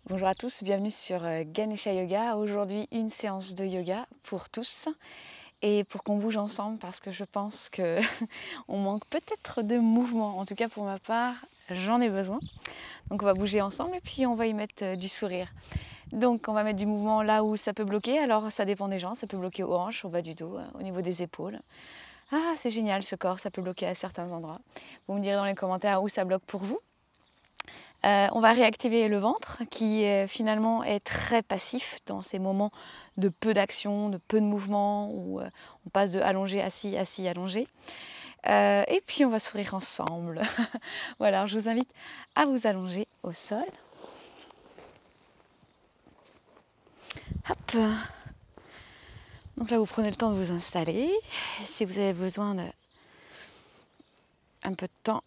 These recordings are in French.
Bonjour à tous, bienvenue sur Ganesha Yoga. Aujourd'hui, une séance de yoga pour tous et pour qu'on bouge ensemble parce que je pense que on manque peut-être de mouvement. En tout cas, pour ma part, j'en ai besoin. Donc, on va bouger ensemble et puis on va y mettre du sourire. Donc, on va mettre du mouvement là où ça peut bloquer. Alors, ça dépend des gens. Ça peut bloquer aux hanches, au bas du dos, au niveau des épaules. Ah, c'est génial ce corps, ça peut bloquer à certains endroits. Vous me direz dans les commentaires où ça bloque pour vous. On va réactiver le ventre qui finalement est très passif dans ces moments de peu d'action, de peu de mouvement où on passe de allongé, assis, assis, allongé. Et puis on va sourire ensemble. Voilà, alors je vous invite à vous allonger au sol. Hop. Donc là vous prenez le temps de vous installer. Si vous avez besoin d'un peu de temps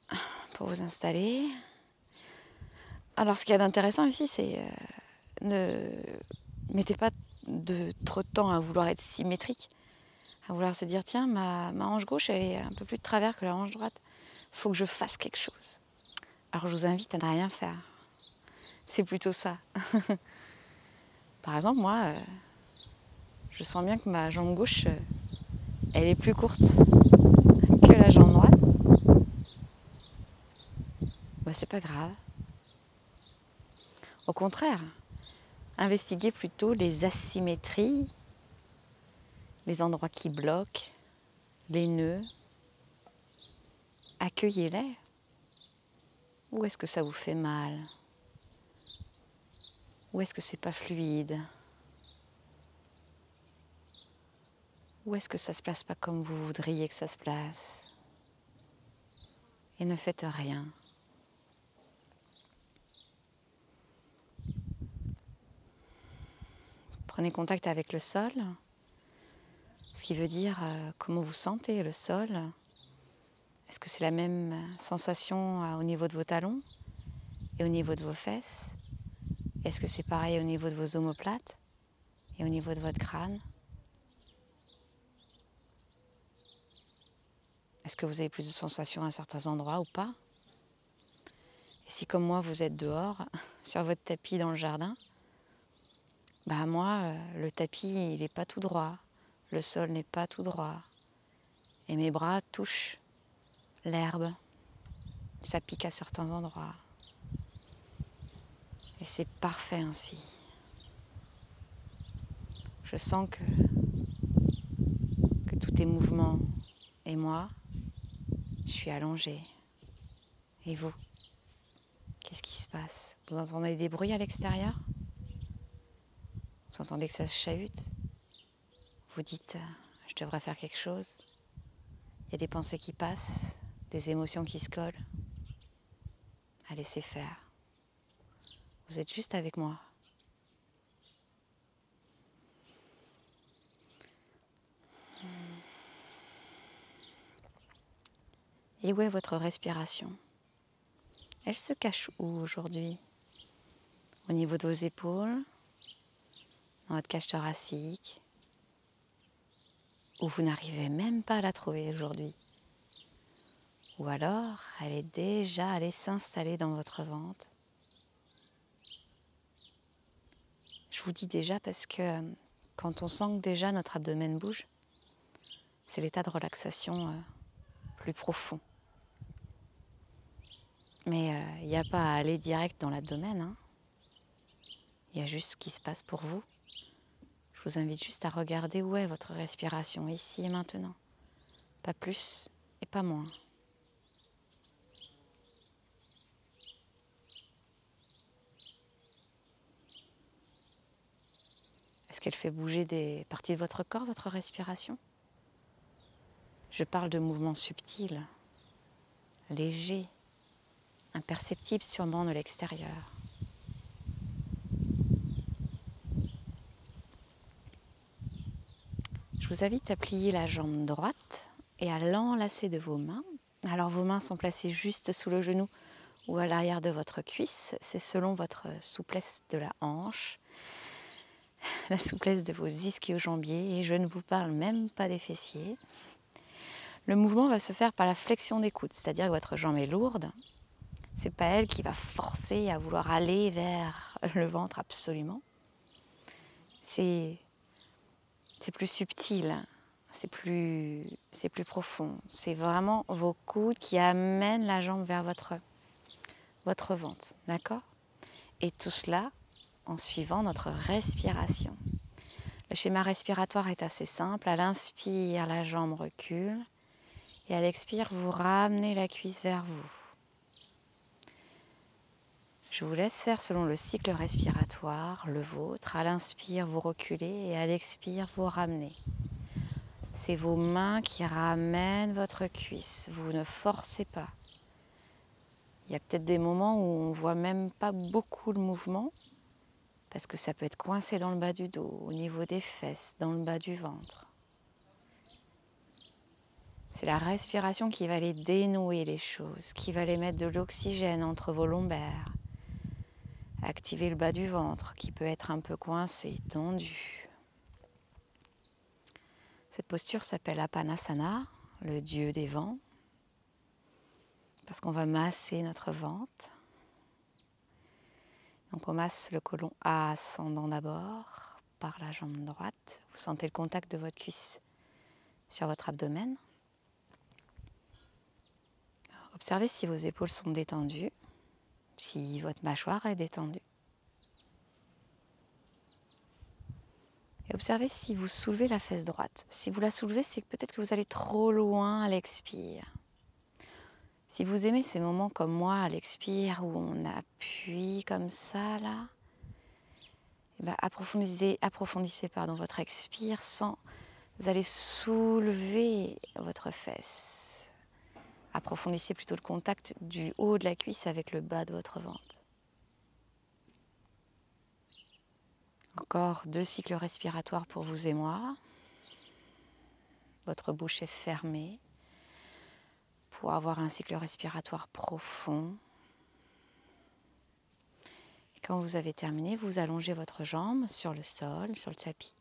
pour vous installer. Alors ce qu'il y a d'intéressant ici, c'est ne mettez pas trop de temps à vouloir être symétrique, à vouloir se dire tiens, ma hanche gauche elle est un peu plus de travers que la hanche droite, il faut que je fasse quelque chose. Alors je vous invite à ne rien faire. C'est plutôt ça. Par exemple, moi, je sens bien que ma jambe gauche, elle est plus courte que la jambe droite. Bah, c'est pas grave. Au contraire, investiguez plutôt les asymétries, les endroits qui bloquent, les nœuds. Accueillez-les. Où est-ce que ça vous fait mal? Où est-ce que c'est pas fluide? Où est-ce que ça se place pas comme vous voudriez que ça se place? Et ne faites rien. Prenez contact avec le sol, ce qui veut dire comment vous sentez le sol. Est-ce que c'est la même sensation au niveau de vos talons et au niveau de vos fesses? Est-ce que c'est pareil au niveau de vos omoplates et au niveau de votre crâne? Est-ce que vous avez plus de sensations à certains endroits ou pas? Et si comme moi vous êtes dehors, sur votre tapis dans le jardin, bah moi, le tapis il n'est pas tout droit, le sol n'est pas tout droit, et mes bras touchent l'herbe, ça pique à certains endroits. Et c'est parfait ainsi. Je sens que tout est mouvement, et moi, je suis allongée. Et vous, qu'est-ce qui se passe? Vous entendez des bruits à l'extérieur? Vous entendez que ça se chahute? Vous dites, je devrais faire quelque chose? Il y a des pensées qui passent, des émotions qui se collent. À laisser faire. Vous êtes juste avec moi. Et où est votre respiration? Elle se cache où aujourd'hui? Au niveau de vos épaules, dans votre cage thoracique, où vous n'arrivez même pas à la trouver aujourd'hui. Ou alors, elle est déjà allée s'installer dans votre ventre. Je vous dis déjà parce que quand on sent que déjà notre abdomen bouge, c'est l'état de relaxation plus profond. Mais il n'y a pas à aller direct dans l'abdomen, hein. Il y a juste ce qui se passe pour vous. Je vous invite juste à regarder où est votre respiration, ici et maintenant. Pas plus et pas moins. Est-ce qu'elle fait bouger des parties de votre corps, votre respiration? Je parle de mouvements subtils, légers, imperceptibles sûrement de l'extérieur. Je vous invite à plier la jambe droite et à l'enlacer de vos mains. Alors vos mains sont placées juste sous le genou ou à l'arrière de votre cuisse. C'est selon votre souplesse de la hanche, la souplesse de vos ischio-jambiers, et je ne vous parle même pas des fessiers. Le mouvement va se faire par la flexion des coudes, c'est-à-dire que votre jambe est lourde. C'est pas elle qui va forcer à vouloir aller vers le ventre absolument. C'est plus subtil, c'est plus profond. C'est vraiment vos coudes qui amènent la jambe vers votre ventre, d'accord? Et tout cela en suivant notre respiration. Le schéma respiratoire est assez simple. À l'inspire, la jambe recule. Et à l'expire, vous ramenez la cuisse vers vous. Je vous laisse faire selon le cycle respiratoire, le vôtre. À l'inspire, vous reculez et à l'expire, vous ramenez. C'est vos mains qui ramènent votre cuisse. Vous ne forcez pas. Il y a peut-être des moments où on ne voit même pas beaucoup le mouvement parce que ça peut être coincé dans le bas du dos, au niveau des fesses, dans le bas du ventre. C'est la respiration qui va les dénouer les choses, qui va les mettre de l'oxygène entre vos lombaires, activer le bas du ventre qui peut être un peu coincé, tendu. Cette posture s'appelle Apanasana, le dieu des vents, parce qu'on va masser notre ventre. Donc on masse le côlon ascendant d'abord par la jambe droite. Vous sentez le contact de votre cuisse sur votre abdomen. Observez si vos épaules sont détendues, si votre mâchoire est détendue. Et observez si vous soulevez la fesse droite. Si vous la soulevez, c'est que peut-être que vous allez trop loin à l'expire. Si vous aimez ces moments comme moi à l'expire où on appuie comme ça là, et ben approfondissez votre expire sans aller soulever votre fesse. Approfondissez plutôt le contact du haut de la cuisse avec le bas de votre ventre. Encore 2 cycles respiratoires pour vous et moi. Votre bouche est fermée pour avoir un cycle respiratoire profond. Et quand vous avez terminé, vous allongez votre jambe sur le sol, sur le tapis.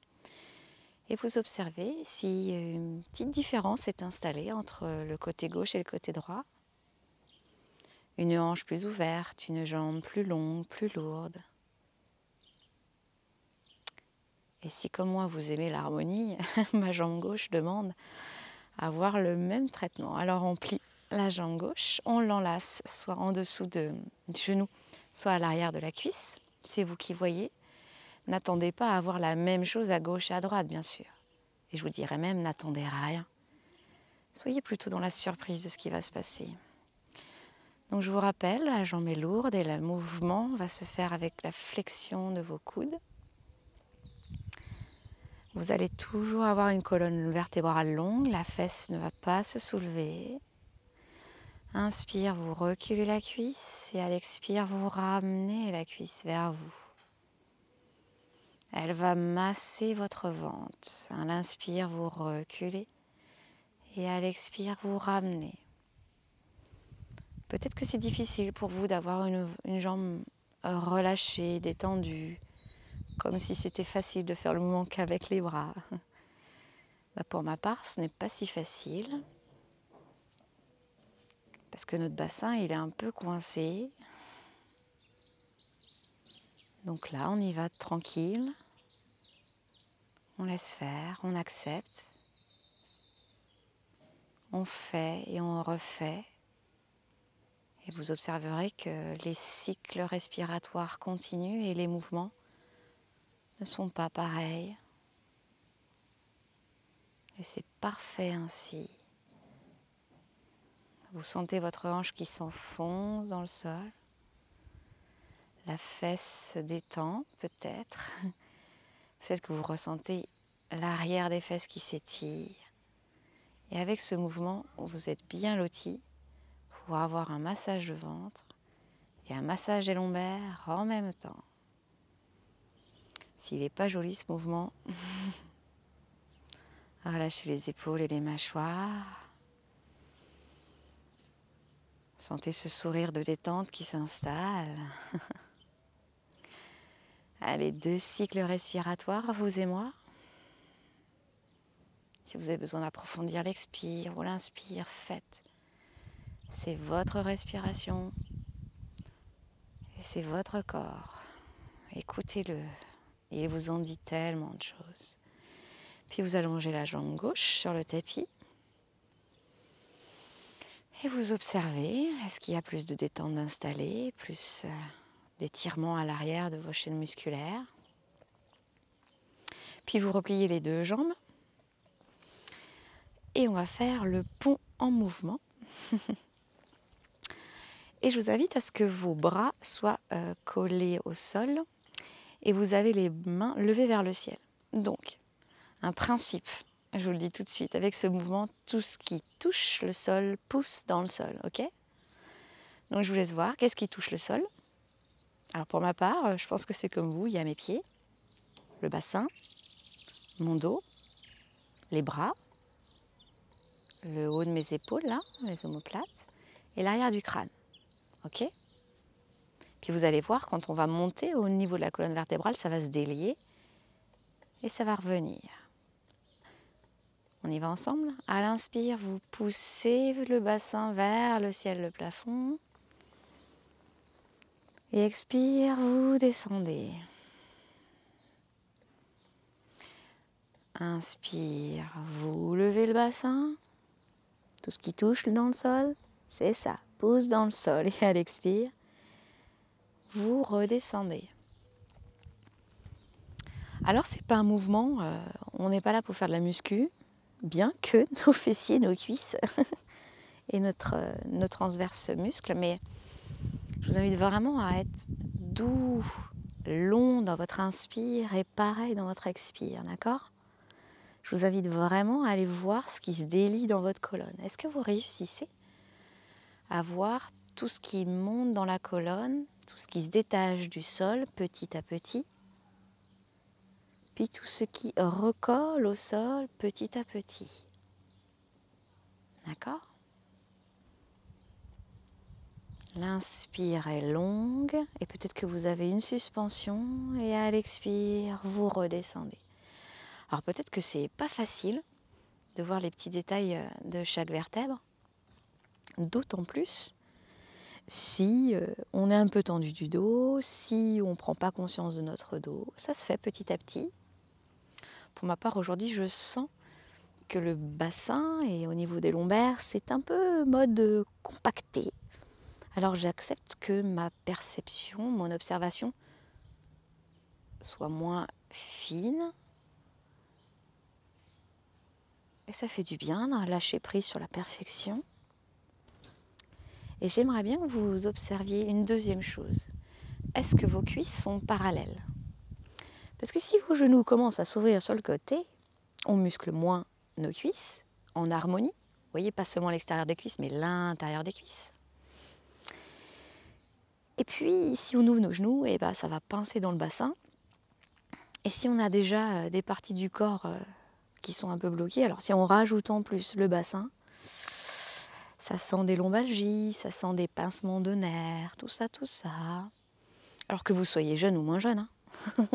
Et vous observez si une petite différence est installée entre le côté gauche et le côté droit. Une hanche plus ouverte, une jambe plus longue, plus lourde. Et si comme moi vous aimez l'harmonie, ma jambe gauche demande à avoir le même traitement. Alors on plie la jambe gauche, on l'enlace soit en dessous du genou, soit à l'arrière de la cuisse. C'est vous qui voyez. N'attendez pas à avoir la même chose à gauche et à droite, bien sûr. Et je vous dirais même, n'attendez à rien. Soyez plutôt dans la surprise de ce qui va se passer. Donc je vous rappelle, la jambe est lourde et le mouvement va se faire avec la flexion de vos coudes. Vous allez toujours avoir une colonne vertébrale longue, la fesse ne va pas se soulever. Inspire, vous reculez la cuisse et à l'expire, vous ramenez la cuisse vers vous. Elle va masser votre ventre. À l'inspire, vous reculez et à l'expire, vous ramenez. Peut-être que c'est difficile pour vous d'avoir une jambe relâchée, détendue, comme si c'était facile de faire le mouvement qu'avec les bras. Pour ma part, ce n'est pas si facile, parce que notre bassin, il est un peu coincé. Donc là, on y va tranquille, on laisse faire, on accepte, on fait et on refait. Et vous observerez que les cycles respiratoires continuent et les mouvements ne sont pas pareils. Et c'est parfait ainsi. Vous sentez votre hanche qui s'enfonce dans le sol. La fesse se détend peut-être. Peut-être que vous ressentez l'arrière des fesses qui s'étire. Et avec ce mouvement, vous êtes bien loti pour avoir un massage de ventre et un massage des lombaires en même temps. S'il n'est pas joli ce mouvement, relâchez les épaules et les mâchoires. Sentez ce sourire de détente qui s'installe. Allez, 2 cycles respiratoires, vous et moi. Si vous avez besoin d'approfondir l'expire ou l'inspire, faites. C'est votre respiration. Et c'est votre corps. Écoutez-le. Il vous en dit tellement de choses. Puis vous allongez la jambe gauche sur le tapis. Et vous observez, est-ce qu'il y a plus de détente installée, plus d'étirement à l'arrière de vos chaînes musculaires. Puis vous repliez les deux jambes. Et on va faire le pont en mouvement. Et je vous invite à ce que vos bras soient collés au sol et vous avez les mains levées vers le ciel. Donc, un principe, je vous le dis tout de suite, avec ce mouvement, tout ce qui touche le sol pousse dans le sol, ok? Donc je vous laisse voir, qu'est-ce qui touche le sol? Alors pour ma part, je pense que c'est comme vous, il y a mes pieds, le bassin, mon dos, les bras, le haut de mes épaules, là, les omoplates, et l'arrière du crâne, ok? Puis vous allez voir, quand on va monter au niveau de la colonne vertébrale, ça va se délier et ça va revenir. On y va ensemble? À l'inspire, vous poussez le bassin vers le ciel, le plafond. Et expire, vous descendez. Inspire, vous levez le bassin. Tout ce qui touche dans le sol, c'est ça. Pousse dans le sol. Et à l'expire, vous redescendez. Alors, c'est pas un mouvement, on n'est pas là pour faire de la muscu, bien que nos fessiers, nos cuisses et nos transverses muscles, mais je vous invite vraiment à être doux, long dans votre inspire et pareil dans votre expire, d'accord? Je vous invite vraiment à aller voir ce qui se délie dans votre colonne. Est-ce que vous réussissez à voir tout ce qui monte dans la colonne, tout ce qui se détache du sol petit à petit, puis tout ce qui recolle au sol petit à petit. D'accord? L'inspire est longue et peut-être que vous avez une suspension et à l'expire, vous redescendez. Alors peut-être que c'est pas facile de voir les petits détails de chaque vertèbre, d'autant plus si on est un peu tendu du dos, si on ne prend pas conscience de notre dos. Ça se fait petit à petit. Pour ma part, aujourd'hui, je sens que le bassin et au niveau des lombaires, c'est un peu mode compacté. Alors j'accepte que ma perception, mon observation soit moins fine. Et ça fait du bien de lâcher prise sur la perfection. Et j'aimerais bien que vous observiez une deuxième chose. Est-ce que vos cuisses sont parallèles? Parce que si vos genoux commencent à s'ouvrir sur le côté, on muscle moins nos cuisses en harmonie. Vous voyez, pas seulement l'extérieur des cuisses, mais l'intérieur des cuisses. Et puis, si on ouvre nos genoux, eh ben, ça va pincer dans le bassin. Et si on a déjà des parties du corps qui sont un peu bloquées, alors si on rajoute en plus le bassin, ça sent des lombalgies, ça sent des pincements de nerfs, tout ça. Alors que vous soyez jeune ou moins jeune. Hein.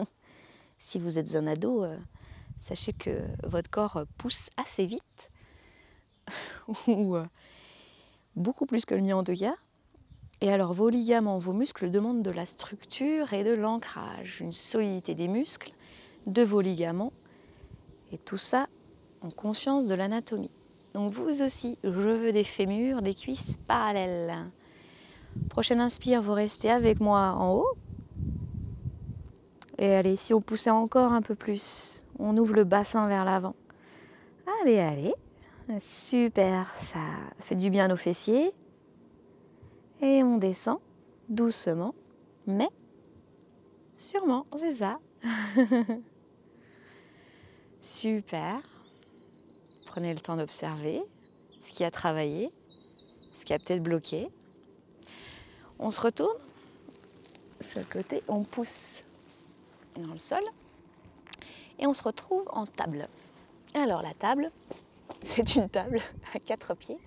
Si vous êtes un ado, sachez que votre corps pousse assez vite, ou beaucoup plus que le mien en tout cas. Et alors vos ligaments, vos muscles demandent de la structure et de l'ancrage, une solidité des muscles, de vos ligaments, et tout ça en conscience de l'anatomie. Donc vous aussi, je veux des fémurs, des cuisses parallèles. Prochaine inspire, vous restez avec moi en haut. Et allez, si on poussait encore un peu plus, on ouvre le bassin vers l'avant. Allez, super, ça fait du bien à nos fessiers. Et on descend doucement, mais sûrement, c'est ça. Super. Prenez le temps d'observer ce qui a travaillé, ce qui a peut-être bloqué. On se retourne sur le côté, on pousse dans le sol et on se retrouve en table. Alors la table, c'est une table à 4 pieds.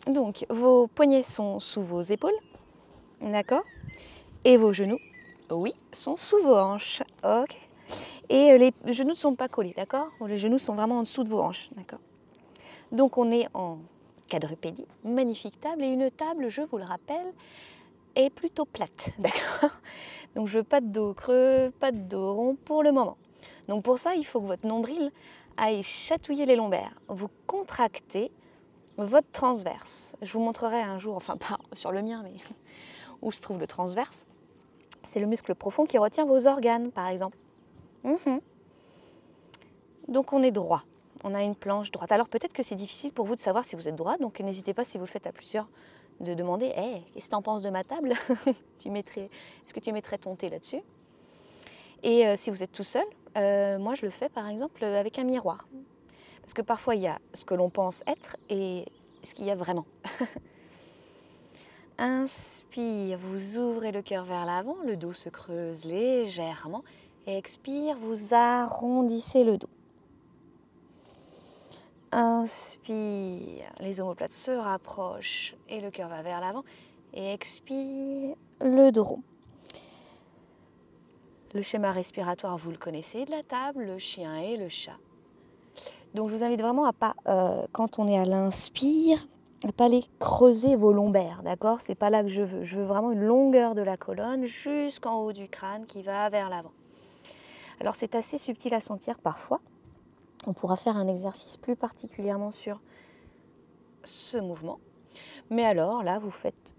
Donc vos poignets sont sous vos épaules, d'accord? Et vos genoux, oui, sont sous vos hanches, ok? Et les genoux ne sont pas collés, d'accord? Les genoux sont vraiment en dessous de vos hanches, d'accord? Donc on est en quadrupédie, magnifique table, et une table, je vous le rappelle, est plutôt plate, d'accord? Donc je veux pas de dos creux, pas de dos rond pour le moment. Donc pour ça, il faut que votre nombril aille chatouiller les lombaires. Vous contractez votre transverse. Je vous montrerai un jour, enfin pas sur le mien, mais où se trouve le transverse. C'est le muscle profond qui retient vos organes, par exemple. Donc on est droit. On a une planche droite. Alors peut-être que c'est difficile pour vous de savoir si vous êtes droit, donc n'hésitez pas, si vous le faites à plusieurs, de demander hey, « qu'est-ce que tu en penses de ma table ?» Est-ce que tu mettrais ton thé là-dessus? Et si vous êtes tout seul, moi je le fais par exemple avec un miroir. Parce que parfois il y a ce que l'on pense être et ce qu'il y a vraiment. Inspire, vous ouvrez le cœur vers l'avant, le dos se creuse légèrement. Et expire, vous arrondissez le dos. Inspire, les omoplates se rapprochent et le cœur va vers l'avant. Et expire, le dos rond. Le schéma respiratoire, vous le connaissez de la table, le chien et le chat. Donc je vous invite vraiment à pas, quand on est à l'inspire, à pas aller creuser vos lombaires, d'accord? C'est pas là que je veux. Je veux vraiment une longueur de la colonne jusqu'en haut du crâne qui va vers l'avant. Alors c'est assez subtil à sentir parfois. On pourra faire un exercice plus particulièrement sur ce mouvement. Mais alors là, vous faites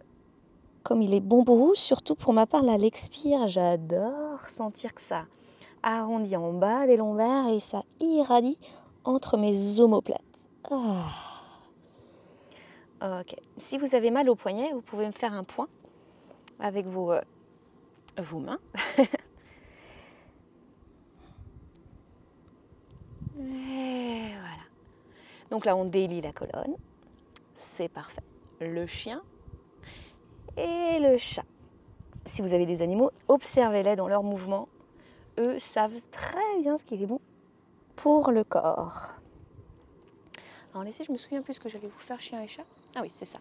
comme il est bon pour vous, surtout pour ma part, là, l'expire, j'adore sentir que ça arrondit en bas des lombaires et ça irradie entre mes omoplates. Oh. Ok. Si vous avez mal au poignet, vous pouvez me faire un point avec vos mains. Et voilà. Donc là, on délie la colonne. C'est parfait. Le chien et le chat. Si vous avez des animaux, observez-les dans leurs mouvements. Eux savent très bien ce qu'il est bon pour le corps. Alors laissez, je me souviens plus ce que j'allais vous faire, chien et chat. Ah oui, c'est ça.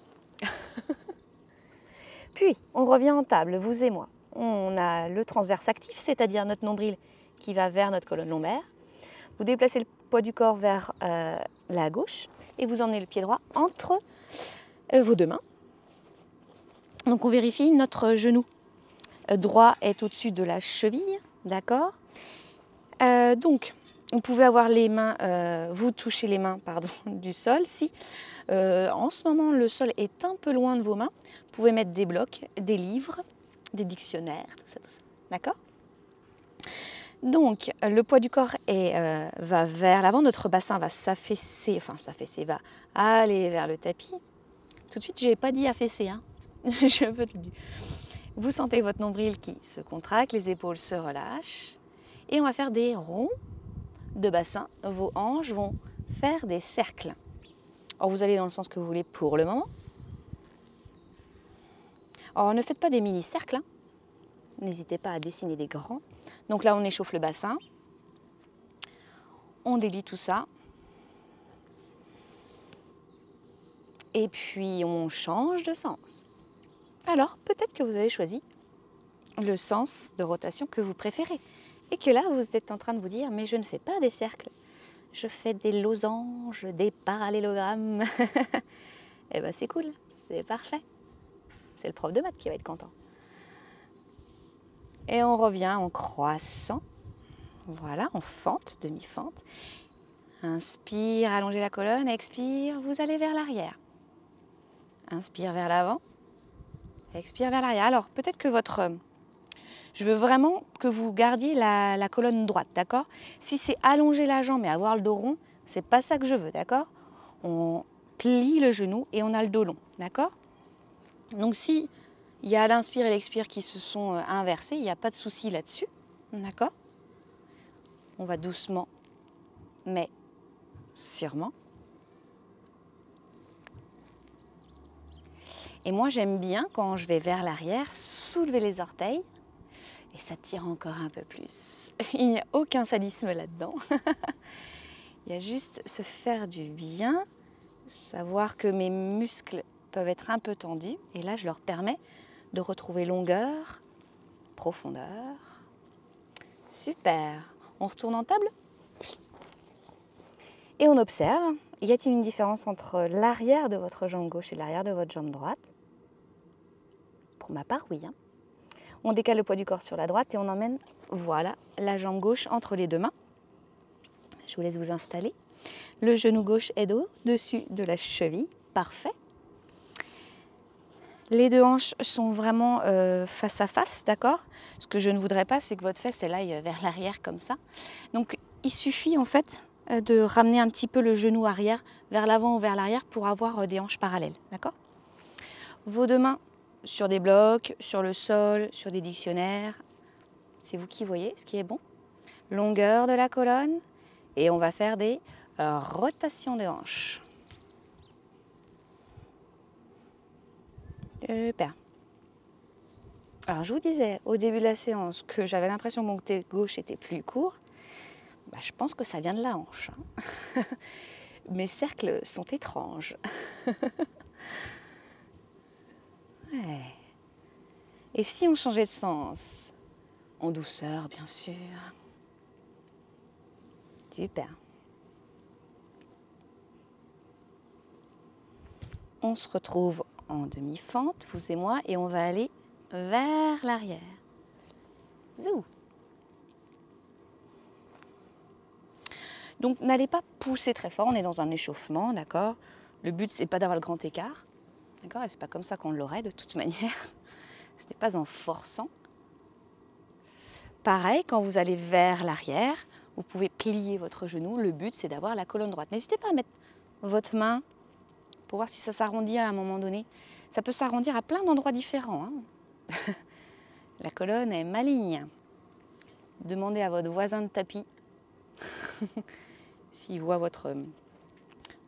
Puis, on revient en table, vous et moi. On a le transverse actif, c'est-à-dire notre nombril qui va vers notre colonne lombaire. Vous déplacez le poids du corps vers la gauche et vous emmenez le pied droit entre vos deux mains. Donc on vérifie, notre genou droit est au-dessus de la cheville, d'accord? Donc, vous pouvez avoir les mains, vous touchez les mains pardon, du sol. Si en ce moment le sol est un peu loin de vos mains, vous pouvez mettre des blocs, des livres, des dictionnaires, tout ça, d'accord? Donc, le poids du corps va vers l'avant, notre bassin va s'affaisser, va aller vers le tapis. Tout de suite, je n'ai pas dit affaisser, hein. Je veux le dire. Vous sentez votre nombril qui se contracte, les épaules se relâchent. Et on va faire des ronds de bassin. Vos hanches vont faire des cercles. Alors vous allez dans le sens que vous voulez pour le moment. Alors ne faites pas des mini-cercles. Hein. N'hésitez pas à dessiner des grands. Donc là, on échauffe le bassin. On délie tout ça. Et puis, on change de sens. Alors, peut-être que vous avez choisi le sens de rotation que vous préférez. Et que là, vous êtes en train de vous dire, mais je ne fais pas des cercles. Je fais des losanges, des parallélogrammes. Eh bien, c'est cool, c'est parfait. C'est le prof de maths qui va être content. Et on revient en croissant. Voilà, en fente, demi-fente. Inspire, allongez la colonne. Expire, vous allez vers l'arrière. Inspire vers l'avant. Expire vers l'arrière. Alors, peut-être que je veux vraiment que vous gardiez la colonne droite, d'accord? Si c'est allonger la jambe et avoir le dos rond, c'est pas ça que je veux, d'accord? On plie le genou et on a le dos long, d'accord? Donc si il y a l'inspire et l'expire qui se sont inversés, il n'y a pas de souci là-dessus, d'accord? On va doucement, mais sûrement. Et moi, j'aime bien, quand je vais vers l'arrière, soulever les orteils. Et ça tire encore un peu plus. Il n'y a aucun sadisme là-dedans. Il y a juste se faire du bien, savoir que mes muscles peuvent être un peu tendus. Et là, je leur permets de retrouver longueur, profondeur. Super. On retourne en table? Et on observe. Y a-t-il une différence entre l'arrière de votre jambe gauche et l'arrière de votre jambe droite? pour ma part, oui. Hein. On décale le poids du corps sur la droite et on emmène, voilà, la jambe gauche entre les deux mains. Je vous laisse vous installer. Le genou gauche est au-dessus de la cheville. Parfait. Les deux hanches sont vraiment face à face, d'accord? Ce que je ne voudrais pas, c'est que votre fesse elle aille vers l'arrière comme ça. Donc, il suffit en fait de ramener un petit peu le genou arrière vers l'avant ou vers l'arrière pour avoir des hanches parallèles, d'accord? Vos deux mains sur des blocs, sur le sol, sur des dictionnaires. C'est vous qui voyez ce qui est bon. Longueur de la colonne. Et on va faire des rotations de hanches. Super. Alors, je vous disais au début de la séance que j'avais l'impression que mon côté gauche était plus court. Bah, je pense que ça vient de la hanche. Hein. Mes cercles sont étranges. Ouais. Et si on changeait de sens? En douceur, bien sûr. Super. On se retrouve en demi-fente, vous et moi, et on va aller vers l'arrière. Zou. Donc n'allez pas pousser très fort, on est dans un échauffement, d'accord? Le but, c'est pas d'avoir le grand écart, d'accord? Et c'est pas comme ça qu'on l'aurait de toute manière. Ce n'est pas en forçant. Pareil, quand vous allez vers l'arrière, vous pouvez plier votre genou. Le but, c'est d'avoir la colonne droite. N'hésitez pas à mettre votre main pour voir si ça s'arrondit à un moment donné. Ça peut s'arrondir à plein d'endroits différents. Hein. La colonne est maligne. Demandez à votre voisin de tapis s'il voit votre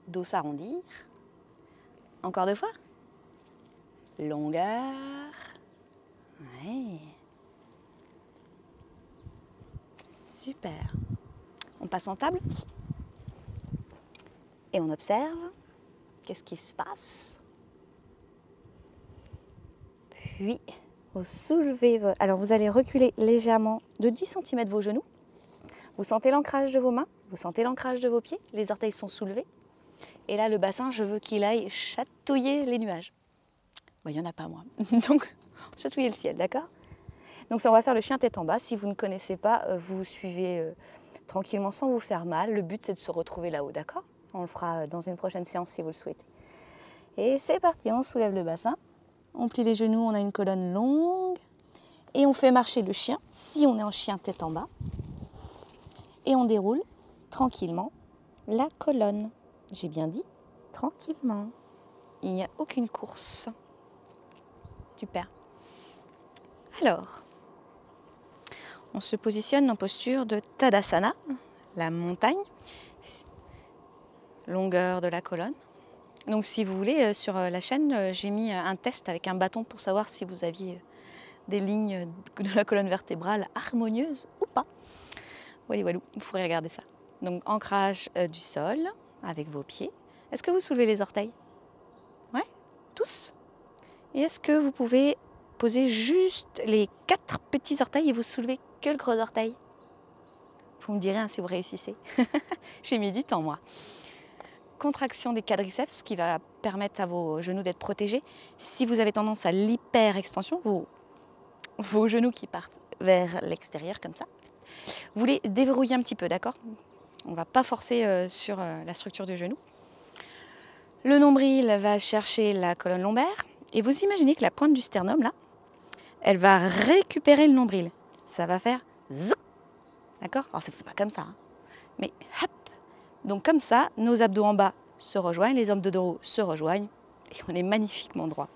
dos s'arrondir. Encore deux fois. Longueur. Ouais. Super. On passe en table et on observe. Qu'est-ce qui se passe? Puis, vous soulevez. Alors, vous allez reculer légèrement de 10 cm vos genoux. Vous sentez l'ancrage de vos mains, vous sentez l'ancrage de vos pieds. Les orteils sont soulevés. Et là, le bassin, je veux qu'il aille chatouiller les nuages. Bon, il n'y en a pas, moi. Donc, chatouiller le ciel, d'accord? Donc, ça, on va faire le chien tête en bas. Si vous ne connaissez pas, vous suivez tranquillement sans vous faire mal. Le but, c'est de se retrouver là-haut, d'accord? On le fera dans une prochaine séance si vous le souhaitez. Et c'est parti, on soulève le bassin. On plie les genoux, on a une colonne longue. Et on fait marcher le chien, si on est en chien tête en bas. Et on déroule tranquillement la colonne. J'ai bien dit tranquillement. Il n'y a aucune course. Super. Alors, on se positionne en posture de Tadasana, la montagne. Longueur de la colonne. Donc si vous voulez, sur la chaîne, j'ai mis un test avec un bâton pour savoir si vous aviez des lignes de la colonne vertébrale harmonieuses ou pas. Voilà, voilà, vous pourrez regarder ça. Donc ancrage du sol avec vos pieds. Est-ce que vous soulevez les orteils? Ouais, tous. Et est-ce que vous pouvez poser juste les 4 petits orteils et vous soulevez que le gros orteil? Vous me direz hein, si vous réussissez. J'ai mis du temps moi. Contraction des quadriceps, ce qui va permettre à vos genoux d'être protégés. Si vous avez tendance à l'hyper-extension, vos genoux qui partent vers l'extérieur comme ça, vous les déverrouillez un petit peu, d'accord? On ne va pas forcer sur la structure du genou. Le nombril va chercher la colonne lombaire et vous imaginez que la pointe du sternum, là, elle va récupérer le nombril. Ça va faire zzz, d'accord? Alors, ça ne fait pas comme ça, hein, mais hop. Donc comme ça, nos abdos en bas se rejoignent, les abdos se rejoignent et on est magnifiquement droit.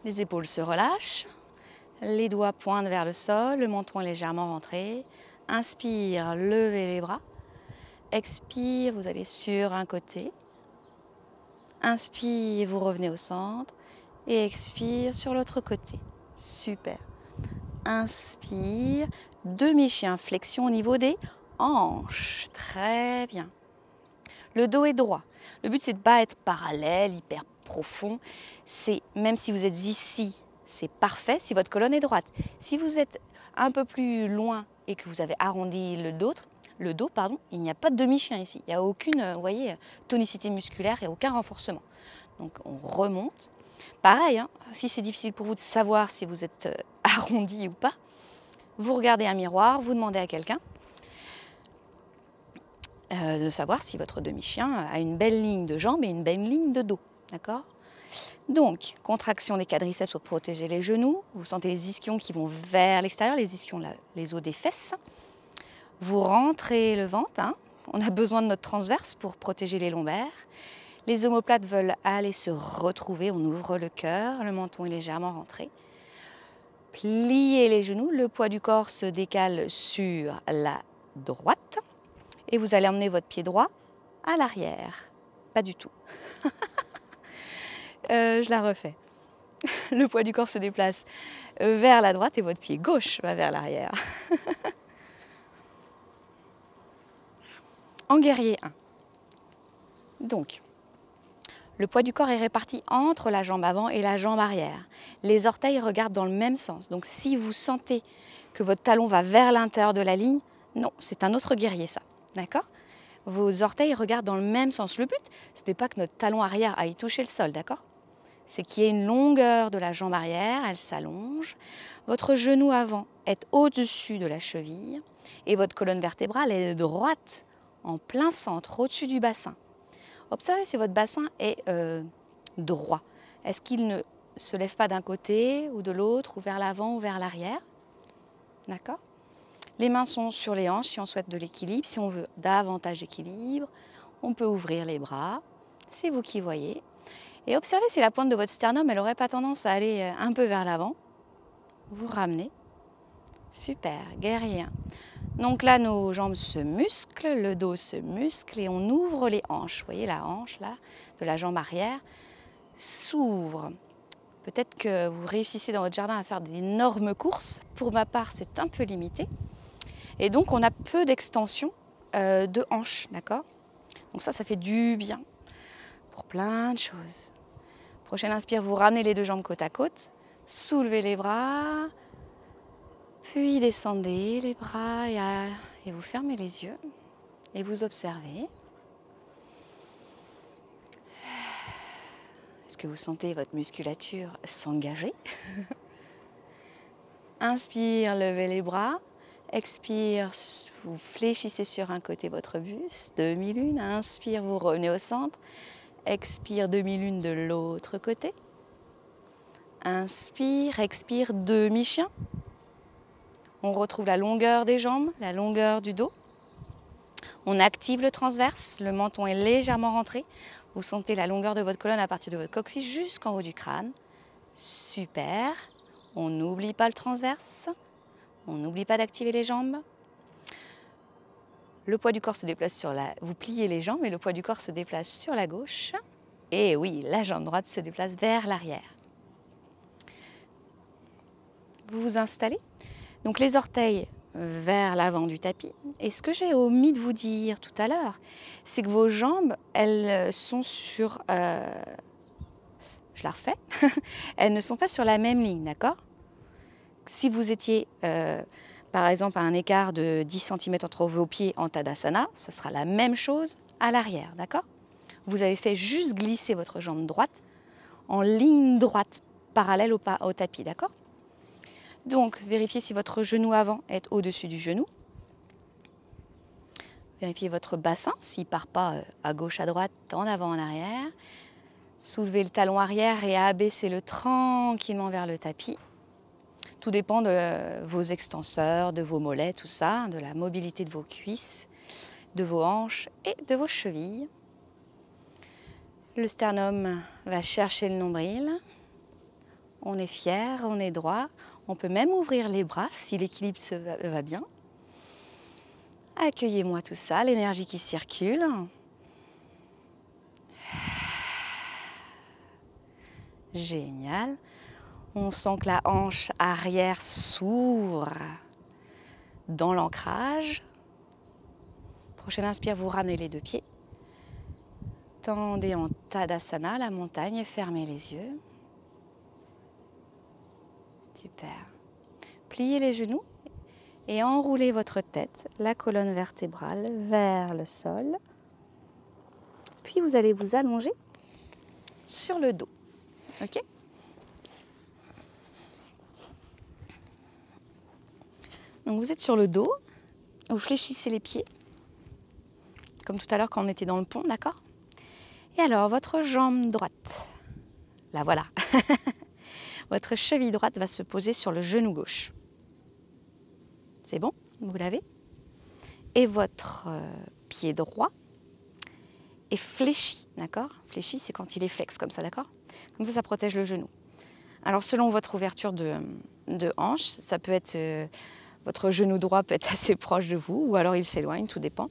Les épaules se relâchent, les doigts pointent vers le sol, le menton est légèrement rentré. Inspire, levez les bras. Expire, vous allez sur un côté. Inspire, vous revenez au centre. Et expire sur l'autre côté. Super. Inspire, demi-chien, flexion au niveau des hanches. Très bien. Le dos est droit. Le but, c'est de ne pas être parallèle, hyper profond. C'est, même si vous êtes ici, c'est parfait si votre colonne est droite. Si vous êtes un peu plus loin et que vous avez arrondi le dos, il n'y a pas de demi-chien ici. Il n'y a aucune, vous voyez, tonicité musculaire et aucun renforcement. Donc, on remonte. Pareil, hein, si c'est difficile pour vous de savoir si vous êtes arrondi ou pas, vous regardez un miroir, vous demandez à quelqu'un de savoir si votre demi-chien a une belle ligne de jambes et une belle ligne de dos. D'accord? Donc, contraction des quadriceps pour protéger les genoux. Vous sentez les ischions qui vont vers l'extérieur, les ischions, les os des fesses. Vous rentrez le ventre. Hein. On a besoin de notre transverse pour protéger les lombaires. Les omoplates veulent aller se retrouver. On ouvre le cœur, le menton est légèrement rentré. Pliez les genoux, le poids du corps se décale sur la droite. Et vous allez emmener votre pied droit à l'arrière. Pas du tout. Je la refais. Le poids du corps se déplace vers la droite et votre pied gauche va vers l'arrière. En guerrier 1. Donc, le poids du corps est réparti entre la jambe avant et la jambe arrière. Les orteils regardent dans le même sens. Donc, si vous sentez que votre talon va vers l'intérieur de la ligne, non, c'est un autre guerrier ça. D'accord? Vos orteils regardent dans le même sens. Le but, ce n'est pas que notre talon arrière aille toucher le sol, d'accord? C'est qu'il y ait une longueur de la jambe arrière, elle s'allonge. Votre genou avant est au-dessus de la cheville et votre colonne vertébrale est droite, en plein centre, au-dessus du bassin. Observez si votre bassin est droit. Est-ce qu'il ne se lève pas d'un côté ou de l'autre, ou vers l'avant ou vers l'arrière? D'accord? Les mains sont sur les hanches si on souhaite de l'équilibre. Si on veut davantage d'équilibre, on peut ouvrir les bras. C'est vous qui voyez. Et observez si la pointe de votre sternum, elle n'aurait pas tendance à aller un peu vers l'avant. Vous ramenez. Super, guerrier 1. Donc là, nos jambes se musclent, le dos se muscle et on ouvre les hanches. Vous voyez la hanche là, de la jambe arrière, s'ouvre. Peut-être que vous réussissez dans votre jardin à faire d'énormes courses. Pour ma part, c'est un peu limité. Et donc, on a peu d'extension de hanches, d'accord? Donc ça fait du bien pour plein de choses. Prochaine inspire, vous ramenez les deux jambes côte à côte, soulevez les bras, puis descendez les bras et vous fermez les yeux et vous observez. Est-ce que vous sentez votre musculature s'engager? Inspire, levez les bras. Expire, vous fléchissez sur un côté votre buste, demi-lune. Inspire, vous revenez au centre. Expire, demi-lune de l'autre côté. Inspire, expire, demi-chien. On retrouve la longueur des jambes, la longueur du dos. On active le transverse, le menton est légèrement rentré. Vous sentez la longueur de votre colonne à partir de votre coccyx jusqu'en haut du crâne. Super. On n'oublie pas le transverse. On n'oublie pas d'activer les jambes. Le poids du corps se déplace sur la... Vous pliez les jambes et le poids du corps se déplace sur la gauche. Et oui, la jambe droite se déplace vers l'arrière. Vous vous installez. Donc les orteils vers l'avant du tapis. Et ce que j'ai omis de vous dire tout à l'heure, c'est que vos jambes, elles sont sur... je la refais. Elles ne sont pas sur la même ligne, d'accord? Si vous étiez, par exemple, à un écart de 10 cm entre vos pieds en Tadasana, ça sera la même chose à l'arrière, d'accord? Vous avez fait juste glisser votre jambe droite en ligne droite, parallèle au tapis, d'accord? Donc, vérifiez si votre genou avant est au-dessus du genou. Vérifiez votre bassin, s'il ne part pas à gauche, à droite, en avant, en arrière. Soulevez le talon arrière et abaissez-le tranquillement vers le tapis. Tout dépend de vos extenseurs, de vos mollets, tout ça, de la mobilité de vos cuisses, de vos hanches et de vos chevilles. Le sternum va chercher le nombril. On est fier, on est droit. On peut même ouvrir les bras si l'équilibre va bien. Accueillez-moi tout ça, l'énergie qui circule. Génial. On sent que la hanche arrière s'ouvre dans l'ancrage. Prochaine inspire, vous ramenez les deux pieds. Tendez en Tadasana, la montagne, fermez les yeux. Super. Pliez les genoux et enroulez votre tête, la colonne vertébrale vers le sol. Puis vous allez vous allonger sur le dos. Ok? Donc vous êtes sur le dos, vous fléchissez les pieds, comme tout à l'heure quand on était dans le pont, d'accord? Et alors, votre jambe droite, la voilà. Votre cheville droite va se poser sur le genou gauche. C'est bon? Vous l'avez? Et votre pied droit est fléchi, d'accord? Fléchi, c'est quand il est flex, comme ça, d'accord? Comme ça protège le genou. Alors, selon votre ouverture de hanche, ça peut être... votre genou droit peut être assez proche de vous, ou alors il s'éloigne, tout dépend.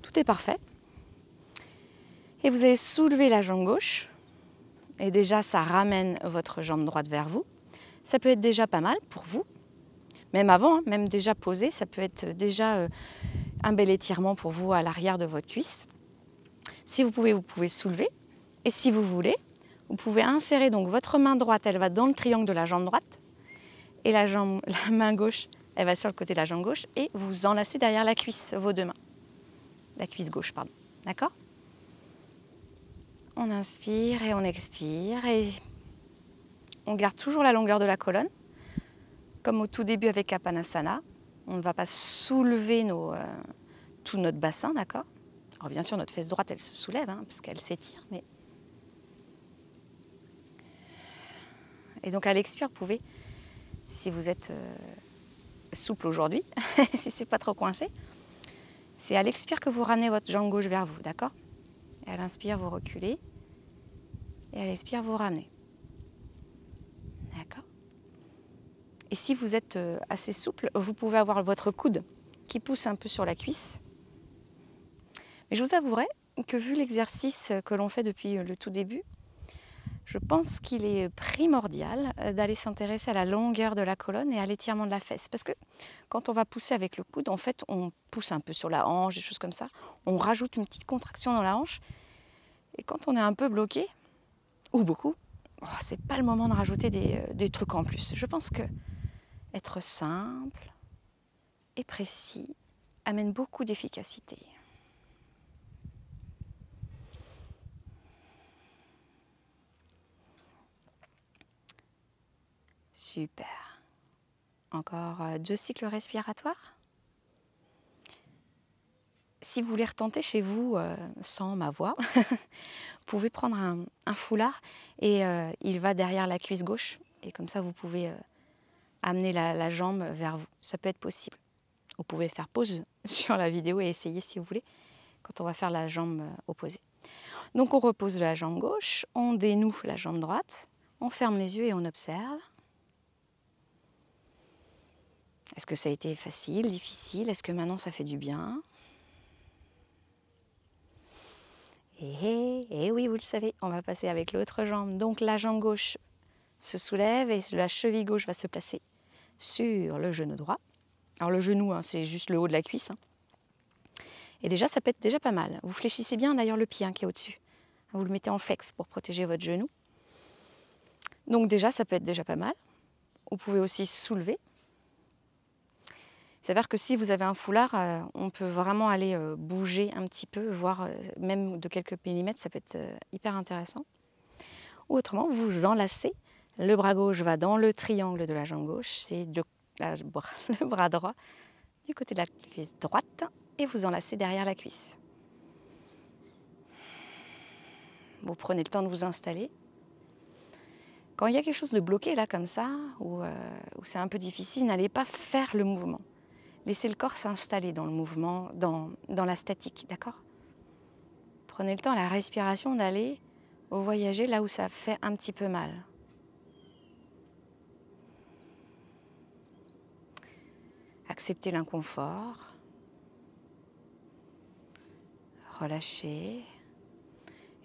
Tout est parfait. Et vous allez soulever la jambe gauche. Et déjà, ça ramène votre jambe droite vers vous. Ça peut être déjà pas mal pour vous. Même avant, hein, même déjà posé, ça peut être déjà un bel étirement pour vous à l'arrière de votre cuisse. Si vous pouvez soulever. Et si vous voulez, vous pouvez insérer donc votre main droite, elle va dans le triangle de la jambe droite. Et la main gauche, elle va sur le côté de la jambe gauche. Et vous enlacez derrière la cuisse, vos deux mains. La cuisse gauche, pardon. D'accord? On inspire et on expire. Et on garde toujours la longueur de la colonne. Comme au tout début avec Kapanasana. On ne va pas soulever tout notre bassin, d'accord? Alors bien sûr, notre fesse droite, elle se soulève, hein, parce qu'elle s'étire. Mais... Et donc à l'expire, vous pouvez, si vous êtes souple aujourd'hui, si c'est pas trop coincé, c'est à l'expire que vous ramenez votre jambe gauche vers vous, d'accord? Et à l'inspire, vous reculez. Et à l'expire, vous ramenez. D'accord? Et si vous êtes assez souple, vous pouvez avoir votre coude qui pousse un peu sur la cuisse. Mais je vous avouerai que vu l'exercice que l'on fait depuis le tout début, je pense qu'il est primordial d'aller s'intéresser à la longueur de la colonne et à l'étirement de la fesse. Parce que quand on va pousser avec le coude, en fait, on pousse un peu sur la hanche, des choses comme ça. On rajoute une petite contraction dans la hanche. Et quand on est un peu bloqué, ou beaucoup, oh, c'est pas le moment de rajouter des trucs en plus. Je pense que être simple et précis amène beaucoup d'efficacité. Super. Encore 2 cycles respiratoires. Si vous voulez retenter chez vous sans ma voix, vous pouvez prendre un foulard et il va derrière la cuisse gauche. Et comme ça, vous pouvez amener la jambe vers vous. Ça peut être possible. Vous pouvez faire pause sur la vidéo et essayer si vous voulez, quand on va faire la jambe opposée. Donc on repose la jambe gauche, on dénoue la jambe droite, on ferme les yeux et on observe. Est-ce que ça a été facile, difficile? Est-ce que maintenant ça fait du bien? Et oui, vous le savez, on va passer avec l'autre jambe. Donc la jambe gauche se soulève et la cheville gauche va se placer sur le genou droit. Alors le genou, hein, c'est juste le haut de la cuisse. Hein. Et déjà, ça peut être déjà pas mal. Vous fléchissez bien d'ailleurs le pied qui est au-dessus. Vous le mettez en flex pour protéger votre genou. Donc déjà, ça peut être déjà pas mal. Vous pouvez aussi soulever. Il s'avère que si vous avez un foulard, on peut vraiment aller bouger un petit peu, voire même de quelques millimètres, ça peut être hyper intéressant. Ou autrement, vous enlacez. Le bras gauche va dans le triangle de la jambe gauche, c'est le bras droit du côté de la cuisse droite et vous enlacez derrière la cuisse. Vous prenez le temps de vous installer. Quand il y a quelque chose de bloqué là comme ça, ou c'est un peu difficile, n'allez pas faire le mouvement. Laissez le corps s'installer dans le mouvement, dans la statique, d'accord? Prenez le temps à la respiration d'aller voyager là où ça fait un petit peu mal. Acceptez l'inconfort. Relâchez.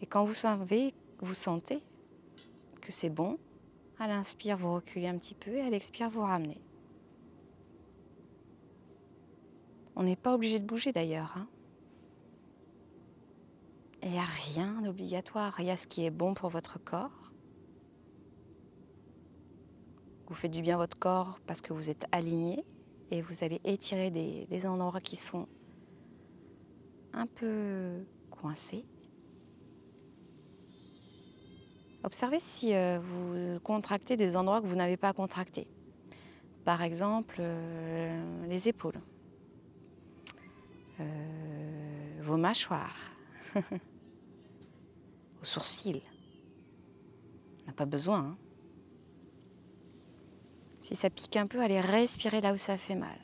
Et quand vous sentez que c'est bon, à l'inspire, vous reculez un petit peu et à l'expire, vous ramenez. On n'est pas obligé de bouger d'ailleurs. Hein. Il n'y a rien d'obligatoire. Il y a ce qui est bon pour votre corps. Vous faites du bien à votre corps parce que vous êtes aligné et vous allez étirer des endroits qui sont un peu coincés. Observez si vous contractez des endroits que vous n'avez pas contractés. Par exemple, les épaules, vos mâchoires, vos sourcils. On n'a pas besoin. Hein. Si ça pique un peu, allez respirer là où ça fait mal.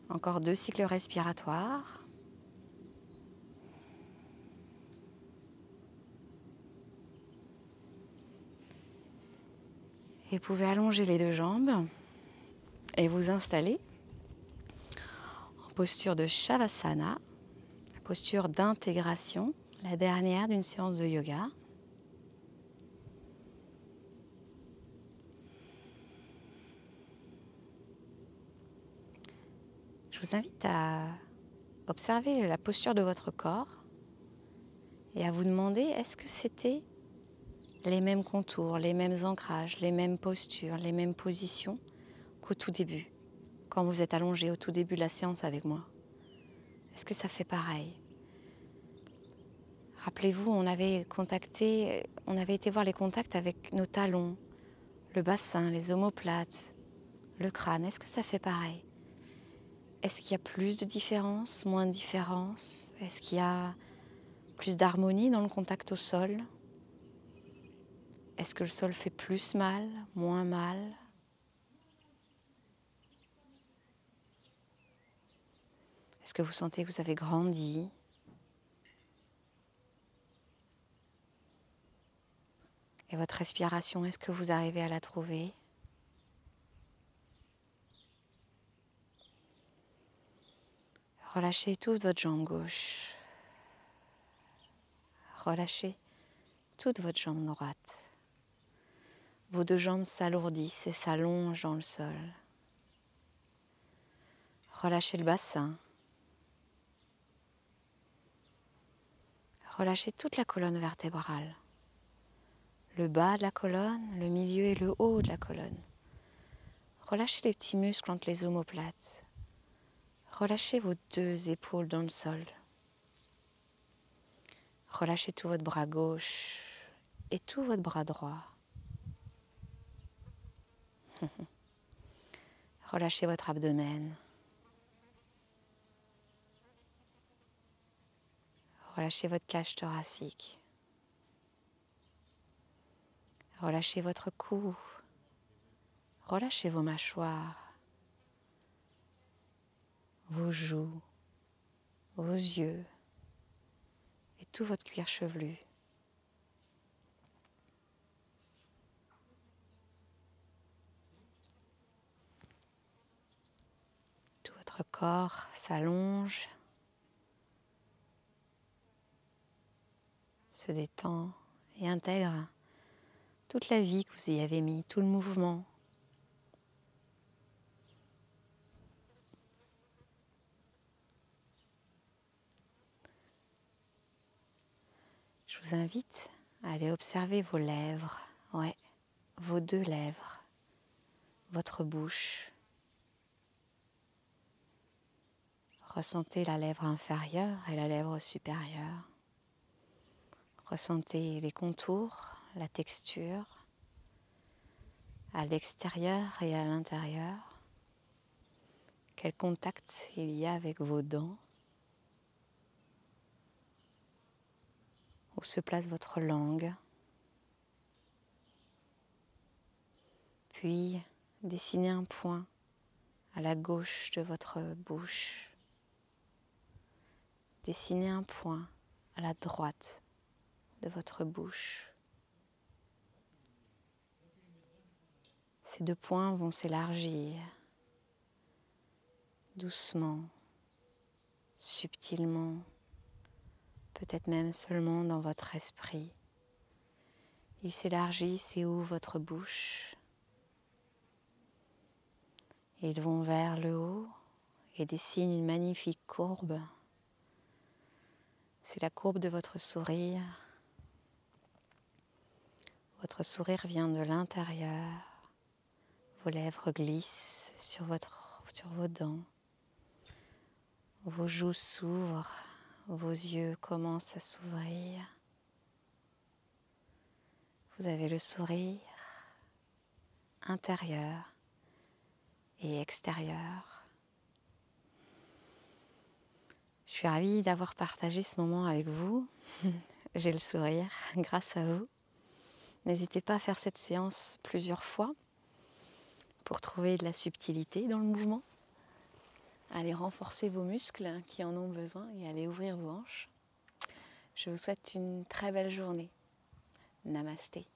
Encore 2 cycles respiratoires. Et vous pouvez allonger les 2 jambes et vous installer en posture de Shavasana, la posture d'intégration, la dernière d'une séance de yoga. Je vous invite à observer la posture de votre corps et à vous demander est-ce que c'était les mêmes contours, les mêmes ancrages, les mêmes postures, les mêmes positions qu'au tout début, quand vous êtes allongé au tout début de la séance avec moi. Est-ce que ça fait pareil? Rappelez-vous, on avait été voir les contacts avec nos talons, le bassin, les omoplates, le crâne. Est-ce que ça fait pareil? Est-ce qu'il y a plus de différence, moins de différence? Est-ce qu'il y a plus d'harmonie dans le contact au sol? Est-ce que le sol fait plus mal, moins mal? Est-ce que vous sentez que vous avez grandi? Et votre respiration, est-ce que vous arrivez à la trouver? Relâchez toute votre jambe gauche. Relâchez toute votre jambe droite. Vos 2 jambes s'alourdissent et s'allongent dans le sol. Relâchez le bassin. Relâchez toute la colonne vertébrale. Le bas de la colonne, le milieu et le haut de la colonne. Relâchez les petits muscles entre les omoplates. Relâchez vos 2 épaules dans le sol. Relâchez tout votre bras gauche et tout votre bras droit. Relâchez votre abdomen. Relâchez votre cage thoracique. Relâchez votre cou. Relâchez vos mâchoires, vos joues, vos yeux et tout votre cuir chevelu. Tout votre corps s'allonge, se détend et intègre toute la vie que vous y avez mis, tout le mouvement. Je vous invite à aller observer vos lèvres, ouais, vos 2 lèvres, votre bouche. Ressentez la lèvre inférieure et la lèvre supérieure. Ressentez les contours, la texture, à l'extérieur et à l'intérieur. Quel contact il y a avec vos dents? Où se place votre langue? Puis, dessinez un point à la gauche de votre bouche. Dessinez un point à la droite de votre bouche. Ces 2 points vont s'élargir doucement, subtilement, peut-être même seulement dans votre esprit. Ils s'élargissent et ouvrent votre bouche. Ils vont vers le haut et dessinent une magnifique courbe. C'est la courbe de votre sourire. Votre sourire vient de l'intérieur. Vos lèvres glissent sur vos dents. Vos joues s'ouvrent, vos yeux commencent à s'ouvrir. Vous avez le sourire intérieur et extérieur. Je suis ravie d'avoir partagé ce moment avec vous. J'ai le sourire grâce à vous. N'hésitez pas à faire cette séance plusieurs fois pour trouver de la subtilité dans le mouvement. Allez renforcer vos muscles qui en ont besoin et allez ouvrir vos hanches. Je vous souhaite une très belle journée. Namasté.